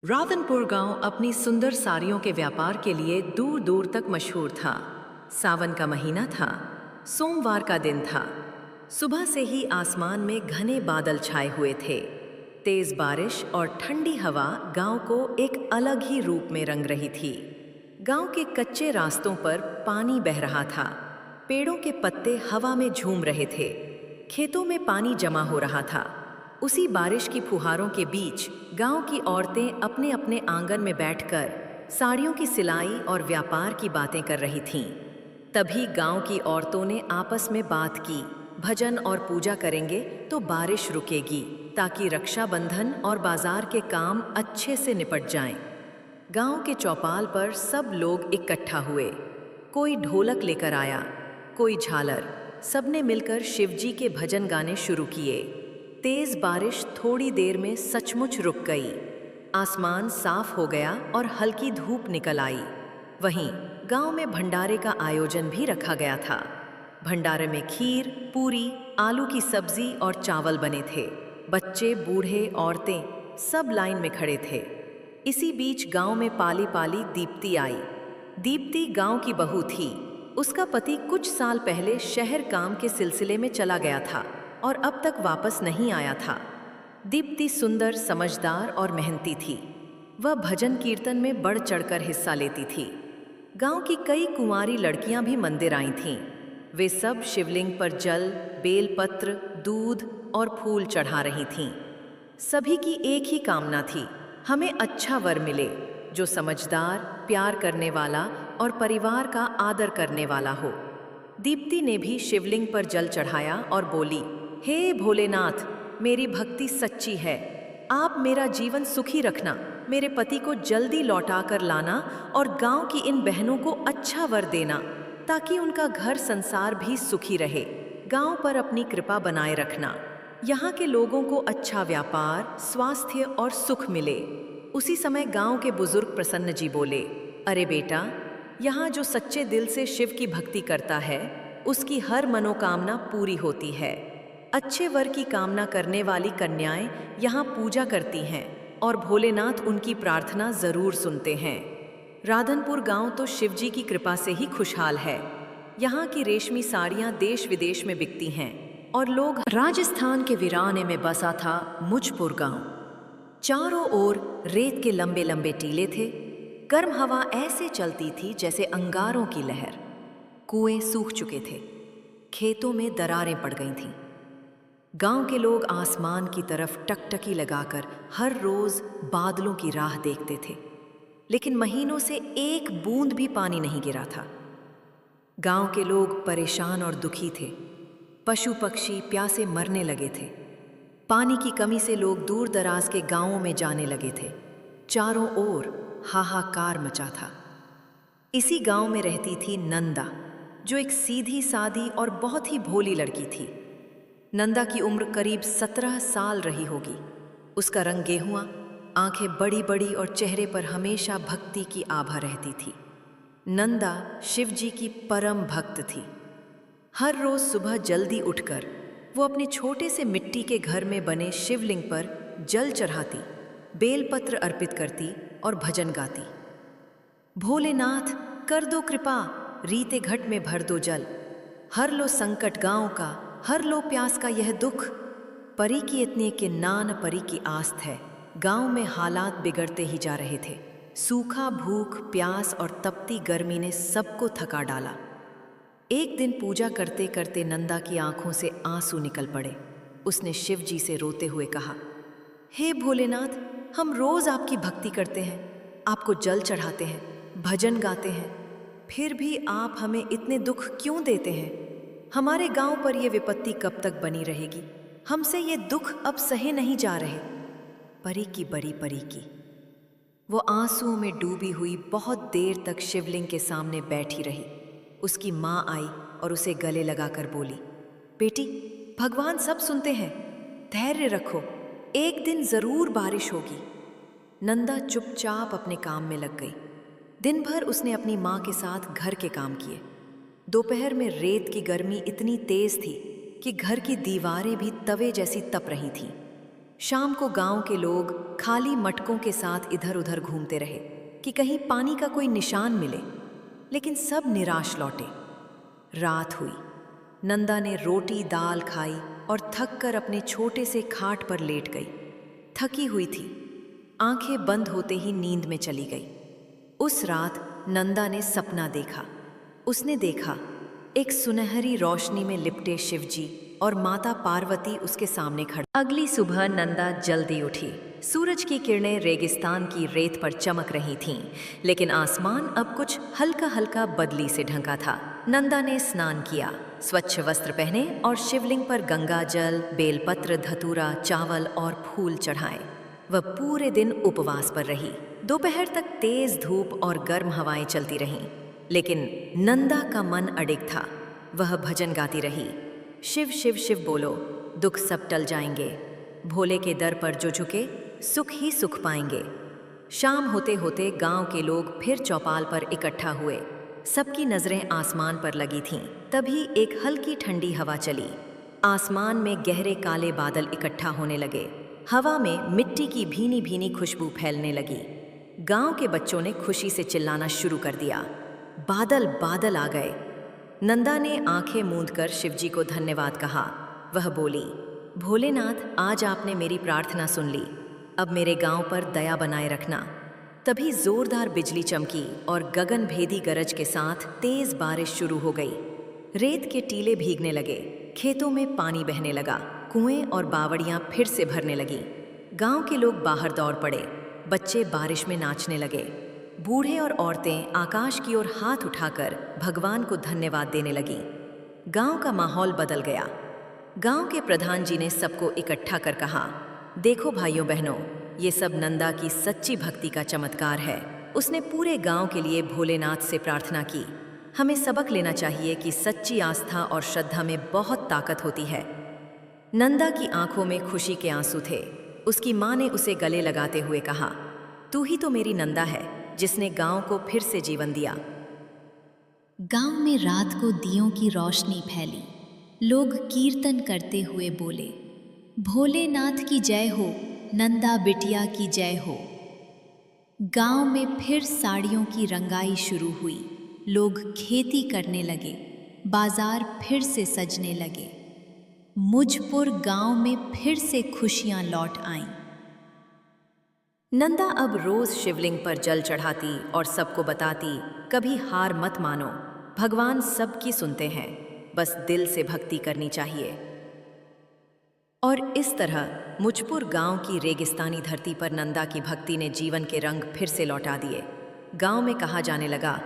राधनपुर गांव अपनी सुंदर साड़ियों के व्यापार के लिए दूर दूर तक मशहूर था। सावन का महीना था। सोमवार का दिन था। सुबह से ही आसमान में घने बादल छाए हुए थे। तेज बारिश और ठंडी हवा गांव को एक अलग ही रूप में रंग रही थी। गांव के कच्चे रास्तों पर पानी बह रहा था। पेड़ों के पत्ते हवा में झूम रहे थे। खेतों में पानी जमा हो रहा था। उसी बारिश की फुहारों के बीच गांव की औरतें अपने अपने आंगन में बैठकर साड़ियों की सिलाई और व्यापार की बातें कर रही थीं। तभी गांव की औरतों ने आपस में बात की, भजन और पूजा करेंगे तो बारिश रुकेगी, ताकि रक्षाबंधन और बाजार के काम अच्छे से निपट जाएं। गांव के चौपाल पर सब लोग इकट्ठा हुए। कोई ढोलक लेकर आया, कोई झालर। सबने मिलकर शिवजी के भजन गाने शुरू किए। तेज बारिश थोड़ी देर में सचमुच रुक गई। आसमान साफ हो गया और हल्की धूप निकल आई। वहीं गांव में भंडारे का आयोजन भी रखा गया था। भंडारे में खीर, पूरी, आलू की सब्जी और चावल बने थे। बच्चे, बूढ़े, औरतें सब लाइन में खड़े थे। इसी बीच गांव में पाली पाली दीप्ति आई। दीप्ति गांव की बहू थी। उसका पति कुछ साल पहले शहर काम के सिलसिले में चला गया था और अब तक वापस नहीं आया था। दीप्ति सुंदर, समझदार और मेहनती थी। वह भजन कीर्तन में बढ़ चढ़कर हिस्सा लेती थी। गांव की कई कुंवारी लड़कियां भी मंदिर आई थीं। वे सब शिवलिंग पर जल, बेलपत्र, दूध और फूल चढ़ा रही थीं। सभी की एक ही कामना थी, हमें अच्छा वर मिले, जो समझदार, प्यार करने वाला और परिवार का आदर करने वाला हो। दीप्ति ने भी शिवलिंग पर जल चढ़ाया और बोली, हे भोलेनाथ, मेरी भक्ति सच्ची है। आप मेरा जीवन सुखी रखना, मेरे पति को जल्दी लौटा कर लाना और गांव की इन बहनों को अच्छा वर देना, ताकि उनका घर संसार भी सुखी रहे। गांव पर अपनी कृपा बनाए रखना। यहाँ के लोगों को अच्छा व्यापार, स्वास्थ्य और सुख मिले। उसी समय गांव के बुजुर्ग प्रसन्न जी बोले, अरे बेटा, यहाँ जो सच्चे दिल से शिव की भक्ति करता है, उसकी हर मनोकामना पूरी होती है। अच्छे वर की कामना करने वाली कन्याएं यहाँ पूजा करती हैं और भोलेनाथ उनकी प्रार्थना जरूर सुनते हैं। राधनपुर गांव तो शिवजी की कृपा से ही खुशहाल है। यहाँ की रेशमी साड़ियाँ देश विदेश में बिकती हैं और लोग राजस्थान के वीराने में बसा था मुझपुर गांव। चारों ओर रेत के लंबे लंबे टीले थे। गर्म हवा ऐसे चलती थी जैसे अंगारों की लहर। कुएं सूख चुके थे। खेतों में दरारें पड़ गई थीं। गांव के लोग आसमान की तरफ टकटकी लगाकर हर रोज बादलों की राह देखते थे, लेकिन महीनों से एक बूंद भी पानी नहीं गिरा था। गांव के लोग परेशान और दुखी थे। पशु पक्षी प्यासे मरने लगे थे। पानी की कमी से लोग दूर दराज के गांवों में जाने लगे थे। चारों ओर हाहाकार मचा था। इसी गांव में रहती थी नंदा, जो एक सीधी सादी और बहुत ही भोली लड़की थी। नंदा की उम्र करीब 17 साल रही होगी। उसका रंग गेहुआ, आंखें बड़ी बड़ी और चेहरे पर हमेशा भक्ति की आभा रहती थी। नंदा शिवजी की परम भक्त थी। हर रोज सुबह जल्दी उठकर वो अपने छोटे से मिट्टी के घर में बने शिवलिंग पर जल चढ़ाती, बेलपत्र अर्पित करती और भजन गाती। भोलेनाथ, कर दो कृपा, रीते घट में भर दो जल। हर लो संकट गांव का, हर लो प्यास का यह दुख। परी की इतनी कि नान परी की आस्थ है। गांव में हालात बिगड़ते ही जा रहे थे। सूखा, भूख, प्यास और तपती गर्मी ने सबको थका डाला। एक दिन पूजा करते करते नंदा की आंखों से आंसू निकल पड़े। उसने शिव जी से रोते हुए कहा, हे भोलेनाथ, हम रोज आपकी भक्ति करते हैं, आपको जल चढ़ाते हैं, भजन गाते हैं, फिर भी आप हमें इतने दुख क्यों देते हैं? हमारे गांव पर यह विपत्ति कब तक बनी रहेगी? हमसे ये दुख अब सहे नहीं जा रहे। परी की बड़ी परी की। वो आंसुओं में डूबी हुई बहुत देर तक शिवलिंग के सामने बैठी रही। उसकी माँ आई और उसे गले लगाकर बोली, बेटी, भगवान सब सुनते हैं, धैर्य रखो, एक दिन जरूर बारिश होगी। नंदा चुपचाप अपने काम में लग गई। दिन भर उसने अपनी माँ के साथ घर के काम किए। दोपहर में रेत की गर्मी इतनी तेज थी कि घर की दीवारें भी तवे जैसी तप रही थीं। शाम को गांव के लोग खाली मटकों के साथ इधर उधर घूमते रहे कि कहीं पानी का कोई निशान मिले, लेकिन सब निराश लौटे। रात हुई। नंदा ने रोटी दाल खाई और थक कर अपने छोटे से खाट पर लेट गई। थकी हुई थी, आंखें बंद होते ही नींद में चली गई। उस रात नंदा ने सपना देखा। उसने देखा एक सुनहरी रोशनी में लिपटे शिवजी और माता पार्वती उसके सामने खड़े। अगली सुबह नंदा जल्दी उठी। सूरज की किरणें रेगिस्तान की रेत पर चमक रही थीं, लेकिन आसमान अब कुछ हल्का हल्का बदली से ढंका था। नंदा ने स्नान किया, स्वच्छ वस्त्र पहने और शिवलिंग पर गंगा जल, बेलपत्र, धतूरा, चावल और फूल चढ़ाए। वह पूरे दिन उपवास पर रही। दोपहर तक तेज धूप और गर्म हवाएं चलती रहीं, लेकिन नंदा का मन अडिग था। वह भजन गाती रही, शिव शिव शिव बोलो, दुख सब टल जाएंगे। भोले के दर पर जो झुके सुख ही सुख पाएंगे। शाम होते होते गांव के लोग फिर चौपाल पर इकट्ठा हुए। सबकी नजरें आसमान पर लगी थीं। तभी एक हल्की ठंडी हवा चली। आसमान में गहरे काले बादल इकट्ठा होने लगे। हवा में मिट्टी की भीनी भीनी खुशबू फैलने लगी। गांव के बच्चों ने खुशी से चिल्लाना शुरू कर दिया। बादल बादल आ गए। नंदा ने आंखें मूंदकर शिवजी को धन्यवाद कहा। वह बोली, भोलेनाथ, आज आपने मेरी प्रार्थना सुन ली। अब मेरे गांव पर दया बनाए रखना। तभी जोरदार बिजली चमकी और गगन भेदी गरज के साथ तेज बारिश शुरू हो गई। रेत के टीले भीगने लगे, खेतों में पानी बहने लगा, कुएं और बावड़ियां फिर से भरने लगी। गांव के लोग बाहर दौड़ पड़े, बच्चे बारिश में नाचने लगे। बूढ़े और औरतें आकाश की ओर हाथ उठाकर भगवान को धन्यवाद देने लगी। गांव का माहौल बदल गया। गांव के प्रधान जी ने सबको इकट्ठा कर कहा, देखो भाइयों बहनों, ये सब नंदा की सच्ची भक्ति का चमत्कार है। उसने पूरे गांव के लिए भोलेनाथ से प्रार्थना की। हमें सबक लेना चाहिए कि सच्ची आस्था और श्रद्धा में बहुत ताकत होती है। नंदा की आंखों में खुशी के आंसू थे। उसकी माँ ने उसे गले लगाते हुए कहा, तू ही तो मेरी नंदा है, जिसने गांव को फिर से जीवन दिया। गांव में रात को दियों की रोशनी फैली। लोग कीर्तन करते हुए बोले, भोलेनाथ की जय हो, नंदा बिटिया की जय हो। गांव में फिर साड़ियों की रंगाई शुरू हुई। लोग खेती करने लगे, बाजार फिर से सजने लगे। मुझपुर गांव में फिर से खुशियां लौट आईं। नंदा अब रोज शिवलिंग पर जल चढ़ाती और सबको बताती, कभी हार मत मानो, भगवान सबकी सुनते हैं, बस दिल से भक्ति करनी चाहिए। और इस तरह मुझपुर गांव की रेगिस्तानी धरती पर नंदा की भक्ति ने जीवन के रंग फिर से लौटा दिए। गांव में कहा जाने लगा,